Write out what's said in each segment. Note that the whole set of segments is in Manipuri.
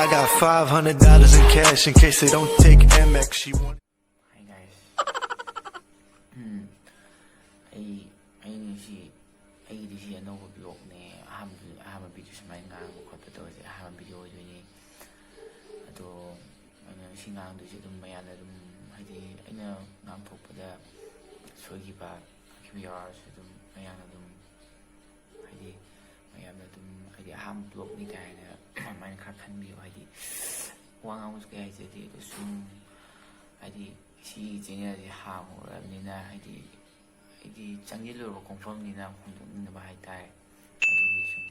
I got $500 in cash in case they don't take Amex. She want. Hi guys. ꯑꯩꯒꯤꯗꯤ ꯁꯤ ꯑꯅꯧꯕ ꯕ꯭ꯂꯣꯛꯅꯦ ꯑꯍꯥꯟꯕ ꯚꯤꯗꯤꯑꯣ ꯁꯨꯃꯥꯏꯅ ꯉꯥꯡꯕ ꯈꯣꯠꯄ ꯇꯧꯔꯁꯦ ꯑꯍꯥꯟꯕ ꯚꯤꯗꯤꯑꯣ ꯑꯣꯏꯗꯣꯏꯅꯤ ꯑꯗꯣ ꯑꯩꯅ ꯁꯤ ꯉꯥꯡꯗꯣꯏꯁꯦ ꯑꯗꯨꯝ ꯃꯌꯥꯝꯅ ꯑꯗꯨꯝ ꯍꯥꯏꯗꯤ ꯑꯩꯅ ꯉꯥꯡꯊꯣꯛꯄꯗ ꯁꯣꯏꯈꯤꯕ ꯌꯥꯎꯔꯁꯨ ꯑꯗꯨꯝ ꯃꯌꯥꯝꯅ ꯑꯗꯨꯝ ꯍꯥꯏꯗꯤ ꯑꯍꯥꯟꯕ ꯕ꯭ꯂꯣꯛꯅꯤ ꯀꯥꯏꯅ ꯑꯗꯨꯃꯥꯏꯅ ꯈꯔ ꯈꯟꯕꯤꯌꯨ ꯍꯥꯏꯗꯤ ꯋꯥ ꯉꯥꯡꯕꯁꯨ ꯀꯩ ꯍꯥꯏꯖꯗꯦ ꯑꯗꯣ ꯁꯨꯝ ꯍꯥꯏꯗꯤ ꯁꯤ ꯆꯦꯅꯦꯜꯁꯦ ꯍꯥꯡꯉꯨꯔꯕꯅꯤꯅ ꯍꯥꯏꯗꯤ ꯆꯪꯁꯤꯜꯂꯨꯔꯕ ꯈꯣꯡꯐꯝꯅꯤꯅ ꯍꯣꯡꯗꯣꯛꯅꯤꯡꯗꯕ ꯍꯥꯏꯇꯥꯔꯦ ꯑꯗꯨꯒꯤ ꯁꯨꯝ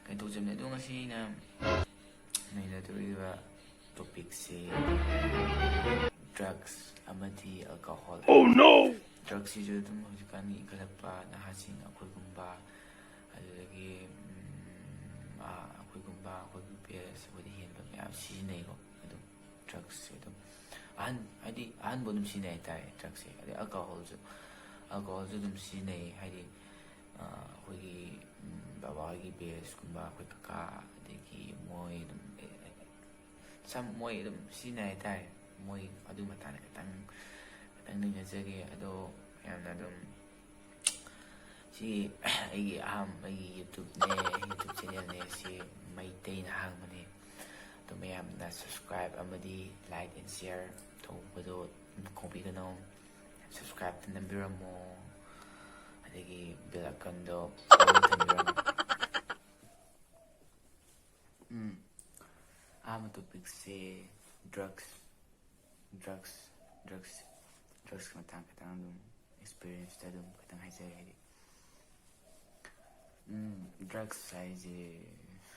ꯀꯩꯅꯣ ꯇꯧꯖꯕꯅꯦ ꯑꯗꯣ ꯉꯁꯤ ꯑꯩꯅ ꯅꯩꯅꯗꯣꯔꯤꯕ ꯇꯣꯄꯤꯛꯁꯦ ꯗ꯭ꯔꯒꯁ ꯑꯃꯗꯤ ꯑꯜꯀꯣꯍꯣꯜ ꯗ꯭ꯔꯒꯁꯤꯁꯨ ꯑꯗꯨꯝ ꯍꯧꯖꯤꯛꯀꯥꯟꯒꯤ ꯏꯟꯈꯠꯂꯛꯄ ꯅꯍꯥꯁꯤꯡ ꯑꯩꯈꯣꯏꯒꯨꯝꯕ ꯑꯗꯨꯗꯒꯤ ꯑꯩꯈꯣꯏꯒꯤ ꯄꯦꯔꯦꯟꯁ ꯑꯩꯈꯣꯏꯗ ꯍꯦꯟꯕ ꯃꯌꯥꯝ ꯁꯤꯖꯤꯟꯅꯩꯀꯣ ꯑꯗꯨꯝ ꯗ꯭ꯔꯒꯁꯁꯦ ꯑꯗꯨꯝ ꯑꯍꯟꯕꯨ ꯑꯗꯨꯝ ꯁꯤꯖꯤꯟꯅꯩ ꯍꯥꯏꯇꯥꯔꯦ ꯗ꯭ꯔꯒꯁꯦ ꯑꯗꯩ ꯑꯜꯀꯣꯍꯣꯜꯁꯨ ꯑꯗꯨꯝ ꯁꯤꯖꯤꯟꯅꯩ ꯍꯥꯏꯗꯤ ꯑꯩꯈꯣꯏꯒꯤ ꯕꯕꯥꯒꯤ ꯕꯦꯁꯀꯨꯝꯕ ꯑꯩꯈꯣꯏ ꯀꯀꯥ ꯑꯗꯒꯤ ꯃꯣꯏ ꯑꯗꯨꯝ ꯁꯤꯖꯤꯟꯅꯩ ꯍꯥꯏꯇꯥꯔꯦ ꯃꯣꯏ ꯑꯗꯨ ꯃꯇꯥꯡꯗ ꯈꯤꯇꯪ ꯅꯩꯅꯖꯒꯦ ꯑꯗꯣ ꯌꯥꯝꯅ ꯑꯗꯨꯝ ꯁꯤ ꯑꯩꯒꯤ ꯌꯨꯇꯨꯞ ꯆꯦꯅꯦꯜꯅꯦ ꯁꯤ ꯃꯩꯇꯩꯅ ꯍꯥꯡꯕꯅꯦ ꯑꯗꯣ ꯃꯌꯥꯝꯅ ꯁꯕꯁꯀ꯭ꯔꯥꯏꯕ ꯑꯃꯗꯤ ꯂꯥꯏꯛ ꯑꯦꯟ ꯁꯤꯌꯔ ꯇꯧꯕꯗꯣ ꯈꯣꯡꯕꯤꯒꯅꯨ ꯁꯕꯁꯀ꯭ꯔꯥꯏꯕꯇ ꯅꯝꯕꯤꯔꯝꯃꯣ ꯑꯗꯒꯤ ꯕꯦꯜ ꯑꯥꯏꯀꯟꯗꯣ ꯊꯝꯕꯤꯔꯝꯃꯣ ꯑꯍꯥꯟꯕ ꯇꯣꯄꯤꯛꯁꯦ ꯗ꯭ꯔꯒꯁ ꯃꯇꯥꯡ ꯈꯤꯇꯪ ꯑꯗꯨꯝ ꯑꯦꯛꯁꯄꯤꯔꯤꯌꯦꯟꯁꯇ ꯑꯗꯨꯝ ꯈꯤꯇꯪ ꯍꯥꯏꯖꯒꯦ ꯍꯥꯏꯗꯤ ꯗ꯭ꯔꯒꯁ ꯍꯥꯏꯁꯦ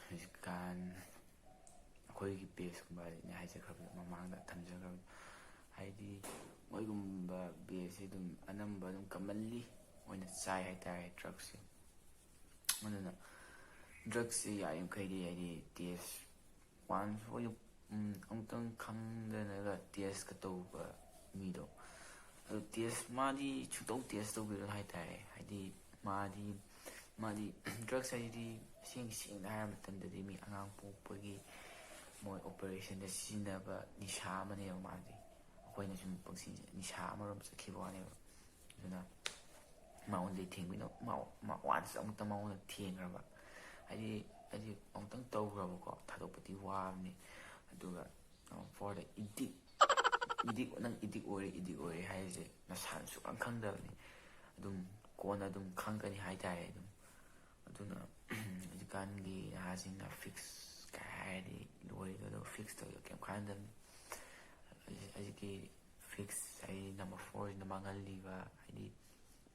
ꯍꯧꯖꯤꯛꯀꯥꯟ ꯑꯩꯈꯣꯏꯒꯤ ꯕꯦꯁꯀꯨꯝꯕ ꯑꯩꯅ ꯍꯥꯏꯖꯈ꯭ꯔꯕꯗꯣ ꯃꯃꯥꯡꯗ ꯊꯝꯖꯈ꯭ꯔꯕꯗꯣ ꯍꯥꯏꯗꯤ ꯃꯣꯏꯒꯨꯝꯕ ꯕꯦꯁꯁꯦ ꯑꯗꯨꯝ ꯑꯅꯝꯕ ꯑꯗꯨꯝ ꯀꯃꯟꯂꯤ ꯑꯣꯏꯅ ꯆꯥꯏ ꯍꯥꯏꯇꯥꯔꯦ ꯗ꯭ꯔꯒꯁꯦ ꯑꯗꯨꯅ ꯗ꯭ꯔꯒꯁꯦ ꯌꯥꯔꯤꯃꯈꯩꯗꯤ ꯍꯥꯏꯗꯤ ꯇꯦꯁ ꯋꯥꯟꯁ ꯑꯣꯏꯅ ꯑꯃꯨꯛꯇꯪ ꯈꯪꯗꯅꯒ ꯇꯦꯁꯀ ꯇꯧꯕ ꯃꯤꯗꯣ ꯑꯗꯨ ꯃꯥꯗꯤ ꯁꯨꯡꯇꯧ ꯇꯦꯁ ꯇꯧꯕꯤꯔꯣ ꯍꯥꯏꯇꯥꯔꯦ ꯍꯥꯏꯗꯤ ꯃꯥꯗꯤ ꯗ꯭ꯔꯒꯁ ꯍꯥꯏꯗꯤ ꯁꯦꯡꯅ ꯍꯥꯏꯔ ꯃꯇꯝꯗꯗꯤ ꯃꯤ ꯑꯉꯥꯡ ꯄꯣꯛꯄꯒꯤ ꯃꯣꯏ ꯑꯣꯄꯔꯦꯁꯟꯗ ꯁꯤꯖꯤꯟꯅꯕ ꯅꯤꯁꯥ ꯑꯃꯅꯦꯕ ꯃꯥꯗꯤ ꯑꯩꯈꯣꯏꯅ ꯁꯨꯝ ꯄꯨꯟꯁꯤꯁꯦ ꯅꯤꯁꯥ ꯑꯃꯔꯣꯝ ꯆꯠꯈꯤꯕ ꯋꯥꯅꯦꯕ ꯑꯗꯨꯅ ꯃꯉꯣꯟꯗꯩ ꯊꯦꯡꯕꯤꯅꯣ ꯋꯥꯟꯁ ꯑꯃꯨꯛꯇꯪ മꯉꯣꯟꯗ ꯊꯦꯡꯈ꯭ꯔꯕ ꯍꯥꯏꯗꯤ ꯑꯃꯨꯛꯇꯪ ꯇꯧꯈ꯭ꯔꯕꯀꯣ ꯊꯥꯗꯣꯛꯄꯗꯤ ꯋꯥꯕꯅꯤ ꯑꯗꯨꯒ ꯐꯣꯔ ꯗ ꯏꯗꯤꯛ ꯑꯣꯏꯔꯦ ꯍꯥꯏꯔꯤꯁꯦ ꯅꯁꯥꯅ ꯁꯨꯛꯈꯪ ꯈꯪꯗꯕꯅꯤ ꯑꯗꯨꯝ ꯀꯣꯟꯅ ꯑꯗꯨꯝ ꯈꯪꯒꯅꯤ ꯍꯥꯏꯇꯥꯔꯦ ꯑꯗꯨꯅ ꯍꯧꯖꯤꯛꯀꯥꯟꯒꯤ ꯅꯍꯥꯁꯤꯡꯅ ꯐꯤꯛꯁ ꯀꯩ ꯍꯥꯏꯔꯗꯤ ꯂꯣꯏꯔꯒ ꯐꯤꯛꯁ ꯇꯧꯔꯒ ꯀꯩꯝ ꯀꯥꯟꯅꯗꯕꯅꯤ ꯍꯧꯖꯤꯛꯀꯤ ꯐꯤꯛꯁ ꯍꯥꯏꯗꯤ ꯅꯝꯕꯔ 4ꯁꯤꯅ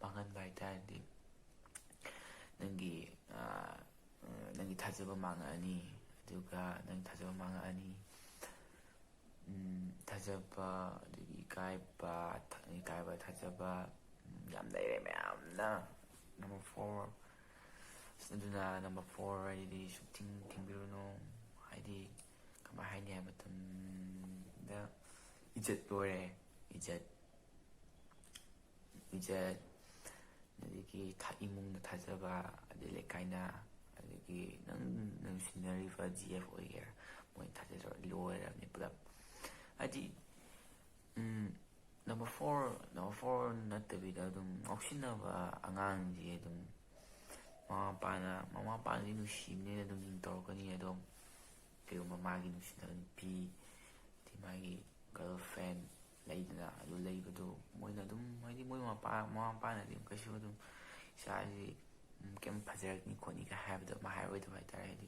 ꯃꯥꯡꯍꯟꯕ ꯍꯥꯏꯇꯥꯔꯗꯤ ꯅꯪꯒꯤ ꯊꯥꯖꯕ ꯃꯥꯡꯉꯛꯑꯅꯤ ꯑꯗꯨꯒ ꯊꯥꯖꯕ ꯑꯗꯒꯤ ꯏꯀꯥꯏꯕ ꯊꯥꯖꯕ ꯌꯥꯝ ꯂꯩꯔꯦ ꯃꯌꯥꯝꯅ ꯅꯝꯕꯔ 4 ꯑꯗꯨꯅ ꯅꯝꯕꯔ 4 ꯍꯥꯏꯗꯤ ꯊꯤꯡꯕꯤꯔꯨꯅꯨ ꯍꯥꯏꯗꯤ ꯀꯃꯥꯏꯅ ꯍꯥꯏꯅꯤ ꯍꯥꯏꯕ ꯃꯇꯝꯗ ꯏꯖꯠ ꯂꯣꯏꯔꯦ ꯏꯖꯠ ꯑꯗꯒꯤ ꯏꯃꯨꯡꯗ ꯊꯥꯖꯕ ꯑꯗꯩ ꯂꯩꯀꯥꯏꯅ ꯑꯗꯒꯤ ꯅꯪ ꯁꯤꯟꯅꯔꯤꯕ GF ꯑꯣꯏꯒꯦꯔꯥ ꯃꯣꯏ ꯊꯥꯖꯗ꯭ꯔꯕ ꯂꯣꯏꯔꯕꯅꯤ ꯄꯨꯂꯞ ꯍꯥꯏꯗꯤ ꯅꯝꯕꯔ 4 ꯅꯠꯇꯕꯤꯗ ꯑꯗꯨꯝ ꯉꯥꯎꯁꯤꯟꯅꯕ ꯑꯉꯥꯡꯁꯦ ꯑꯗꯨꯝ ꯃꯃꯥ ꯃꯄꯥꯅꯗꯤ ꯅꯨꯡꯁꯤꯕꯅꯤꯅ ꯑꯗꯨꯝ ꯇꯧꯔꯛꯀꯅꯤ ꯑꯗꯣ ꯀꯩꯒꯨꯝꯕ ꯃꯥꯒꯤ ꯅꯨꯡꯁꯤꯅꯕ ꯅꯨꯄꯤ ꯃꯥꯒꯤ ꯒꯔꯜ ꯐ꯭ꯔꯦꯟ ꯂꯩꯗꯅ ꯑꯗꯨ ꯂꯩꯕꯗꯣ ꯃꯣꯏꯅ ꯑꯗꯨꯝ ꯍꯥꯏꯗꯤ ꯃꯃꯥ ꯃꯄꯥꯅꯗꯤ ꯀꯩꯁꯨ ꯑꯗꯨꯝ ꯏꯆꯥꯁꯤ ꯀꯩꯝ ꯐꯖꯔꯛꯅꯤ ꯈꯣꯠꯅꯤꯒ ꯍꯥꯏꯕꯗꯣ ꯍꯥꯏꯔꯣꯏꯗꯕ ꯍꯥꯏꯇꯥꯔꯦ ꯍꯥꯏꯗꯤ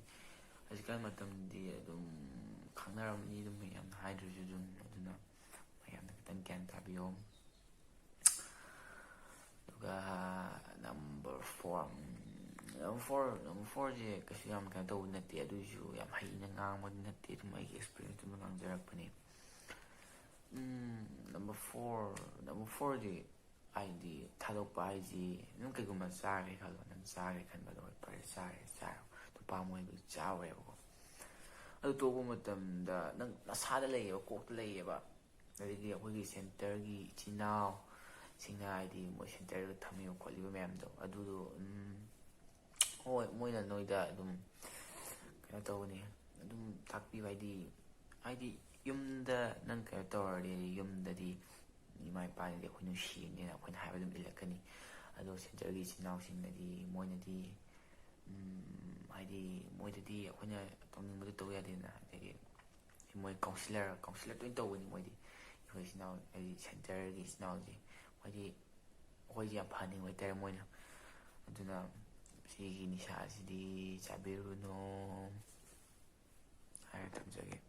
ꯍꯧꯖꯤꯛꯀꯥꯟ ꯃꯇꯝꯗꯤ ꯑꯗꯨꯝ ꯈꯪꯅꯔꯝꯅꯤ ꯑꯗꯨꯝ ꯌꯥꯝꯅ ꯍꯥꯏꯗ꯭ꯔꯁꯨ ꯑꯗꯨꯝ ꯑꯗꯨꯅ ꯃꯌꯥꯝꯅ ꯈꯤꯇꯪ ꯒ꯭ꯌꯥꯟ ꯇꯥꯕꯤꯌꯣ ꯑꯗꯨꯒ ꯅꯝꯕꯔ 4ꯁꯦꯀꯩꯁꯨ ꯌꯥꯝ ꯀꯩꯅꯣ ꯇꯧꯕ ꯅꯠꯇꯦ ꯑꯗꯨꯏꯁꯨ ꯌꯥꯝ ꯍꯩꯅ ꯉꯥꯡꯕꯗꯤ ꯅꯠꯇꯦ ꯑꯗꯨꯝ ꯑꯩꯒꯤ ꯑꯦꯛꯁꯄꯤꯔꯤꯌꯦꯟꯁꯇꯨꯃ ꯉꯥꯡꯖꯔꯛꯄꯅꯦ ꯅꯝꯕꯔ 4ꯗꯤ ꯍꯥꯏꯗꯤ ꯊꯥꯗꯣꯛꯄ ꯍꯥꯏꯁꯤ ꯑꯗꯨꯝ ꯀꯩꯒꯨꯝꯕ ꯆꯥꯒꯦ ꯈꯜꯂꯣ ꯅꯪ ꯆꯥꯒꯦ ꯈꯟꯕꯗꯣ ꯍꯣꯏ ꯐꯔꯦ ꯆꯥꯔꯣ ꯅꯨꯄꯥ ꯃꯣꯏꯕꯨꯗꯤ ꯆꯥꯔꯨꯔꯦꯕꯀꯣ ꯑꯗꯨ ꯇꯣꯛꯄ ꯃꯇꯝꯗ ꯅꯪ ꯅꯁꯥꯗ ꯂꯩꯌꯦꯕ ꯀꯣꯛꯇ ꯂꯩꯌꯦꯕ ꯑꯗꯒꯤ ꯑꯩꯈꯣꯏꯒꯤ ꯁꯦꯟꯇꯔꯒꯤ ꯏꯆꯤꯟ ꯏꯅꯥꯎꯁꯤꯡꯅ ꯍꯥꯏꯗꯤ ꯃꯣꯏ ꯁꯦꯟꯇꯔꯗ ꯊꯝꯃꯤꯕ ꯈꯣꯠꯂꯤꯕ ꯃꯌꯥꯝꯗꯣ ꯑꯗꯨꯗꯣ ꯍꯣꯏ ꯃꯣꯏꯅ ꯅꯣꯏꯗ ꯑꯗꯨꯝ ꯀꯩꯅꯣ ꯇꯧꯒꯅꯤ ꯑꯗꯨꯝ ꯇꯥꯛꯄꯤꯕ ꯍꯥꯏꯗꯤ ꯌꯨꯝꯗ ꯅꯪ ꯀꯩꯅꯣ ꯇꯧꯔꯗꯤ ꯌꯨꯝꯗꯗꯤ ꯏꯃꯥ ꯏꯄꯥꯅꯗꯤ ꯑꯩꯈꯣꯏ ꯅꯨꯡꯁꯤꯕꯅꯤꯅ ꯑꯩꯈꯣꯏꯅ ꯍꯥꯏꯕ ꯑꯗꯨꯝ ꯏꯜꯂꯛꯀꯅꯤ ꯑꯗꯣ ꯁꯦꯟꯇꯔꯒꯤ ꯏꯆꯤꯟ ꯏꯅꯥꯎꯁꯤꯡꯅꯗꯤ ꯃꯣꯏꯅꯗꯤ ꯍꯥꯏꯗꯤ ꯃꯣꯏꯗꯗꯤ ꯑꯩꯈꯣꯏꯅ ꯇꯧꯅꯤꯡꯕꯗꯣ ꯇꯧ ꯌꯥꯗꯦꯗꯅ ꯑꯗꯒꯤ ꯃꯣꯏ ꯀꯥꯎꯟꯁꯤꯂꯔ ꯂꯣꯏꯅ ꯇꯧꯕꯅꯤ ꯃꯣꯏꯗꯤ ꯑꯩꯈꯣꯏ ꯏꯆꯤꯟ ꯏꯅꯥꯎ ꯍꯥꯏꯗꯤ ꯁꯦꯟꯇꯔꯒꯤ ꯏꯆꯤꯟ ꯏꯅꯥꯎꯁꯦ ꯃꯣꯏꯗꯤ ꯑꯩꯈꯣꯏꯁꯦ ꯌꯥꯝ ꯐꯍꯟꯅꯤꯡꯕ ꯍꯥꯏꯇꯥꯔꯦ ꯃꯣꯏꯅ ꯑꯗꯨꯅ ꯁꯤꯒꯤ ꯅꯤꯁꯥꯁꯤꯗꯤ ꯆꯥꯕꯤꯔꯨꯅꯨ ꯍꯥꯏꯔ ꯊꯝꯖꯒꯦ